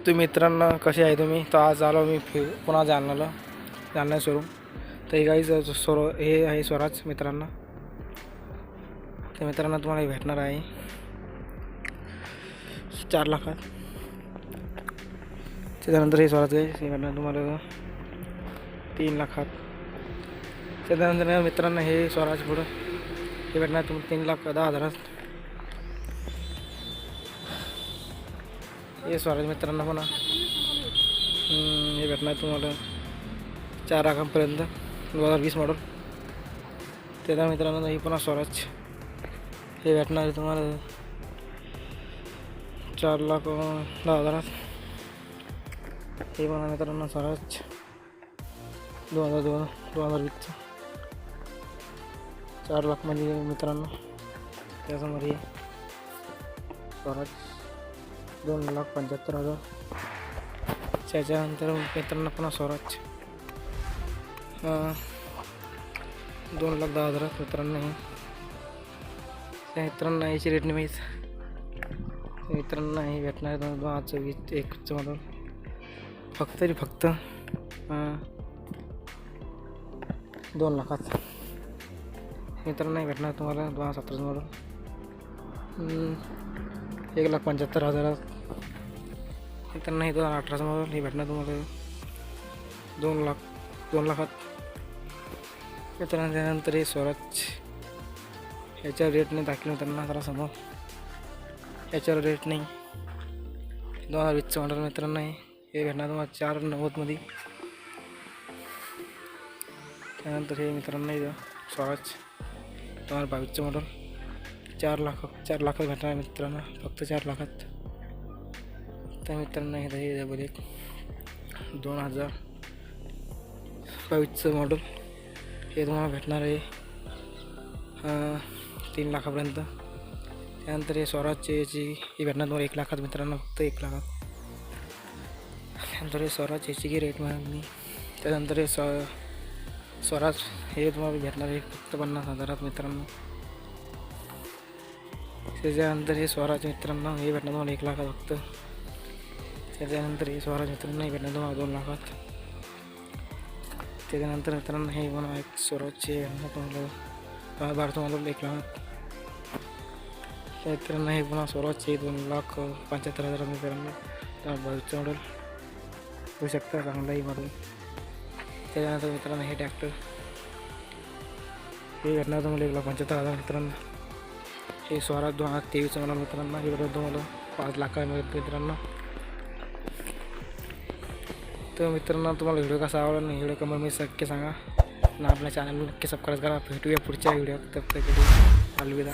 तुम्ही मित्रांनो कसे आहे तुम्ही? तर आज आलो मी पुन्हा जालना शोरूम. तर हे गाईज हे आहे स्वराज मित्रांनो. तर मित्रांनो तुम्हाला हे भेटणार आहे 4 लाखात. त्याच्यानंतर हे स्वराज आहे हे भेटणार तुम्हाला 3 लाखात. त्याच्यानंतर मित्रांनो हे स्वराज पुढं हे भेटणार तुम्हाला 3,10,000. हे स्वराज मित्रांनो पुन्हा हे भेटणार तुम्हाला 4 लाखांपर्यंत 2020 मॉडेल. त्याच्या मित्रांनो हे पुन्हा स्वराज हे भेटणार आहे तुम्हाला 4,10,000. हे पुन्हा मित्रांनो स्वराज 2020 4 लाख म्हणजे मित्रांनो. त्यासमोर हे स्वराज 2,75,000. त्याच्यानंतर मित्रांनो पुन्हा स्वराज 2,10,000 मित्रांनो. मित्रांनो याची रेट नाही माहीत. मित्रांनो हे भेटणार 2024 मॉडेल फक्त 2 लाखात. मित्रांनो हे भेटणार तुम्हाला 2017 मॉडेल 1,75,000. मित्रांनो हे 2018 मॉडेल हे भेटणार तुम्हाला 2 लाखात. मित्रांनो त्यानंतर हे स्वराज याच्यावर रेट नाही दाखवलं मित्रांनो जरा समोर. याच्यावर रेट नाही 2020 मॉडेल मित्रांनो. हे भेटणार तुम्हाला 4,90,000 त्यानंतर हे मित्रांनो इथं स्वराज 2022 मॉडेल 4 लाखात भेटणार मित्रांनो फक्त 4 लाखात. तर मित्रांनो इथं हे डबल 2022 मॉडेल हे तुम्हाला भेटणार आहे 3 लाखापर्यंत. त्यानंतर हे स्वराजची ही भेटणार तुम्हाला 1 लाखात मित्रांनो फक्त 1 लाखात. त्यानंतर हे स्वराज याची रेट मी. त्यानंतर हे स्वराज हे तुम्हाला भेटणार आहे फक्त 50,000 मित्रांनो. त्याच्यानंतर हे स्वराज मित्रांनो हे भेटणार तुम्हाला 1 लाखात फक्त. त्याच्यानंतर हे स्वराज मित्रांनो हे भेटणार तुम्हाला 2 लाखात. त्याच्यानंतर मित्रांनो हे मला एक स्वराजचे भेटणार तुम्हाला 12 मॉडेल 1 लाखात. मित्रांनो हे पुन्हा स्वराजचे 2,75,000 मित्रांनो 22 मॉडेल होऊ शकता चांगलाही मॉडेल. त्याच्यानंतर मित्रांनो हे ट्रॅक्टर हे भेटणार तुम्हाला 1,75,000 मित्रांनो. हे स्वराज 2023 मॉडेल मित्रांनो हे भेटणार तुम्हाला 5 लाखामध्ये मित्रांनो. तर मित्रांनो तुम्हाला व्हिडिओ कसा आवडला नाही व्हिडिओ कमेंटमध्ये नक्की सांगा आणि आपल्या चॅनलला नक्की सबस्क्राईब करा. भेटूया पुढच्या व्हिडिओ. तब तक अलविदा.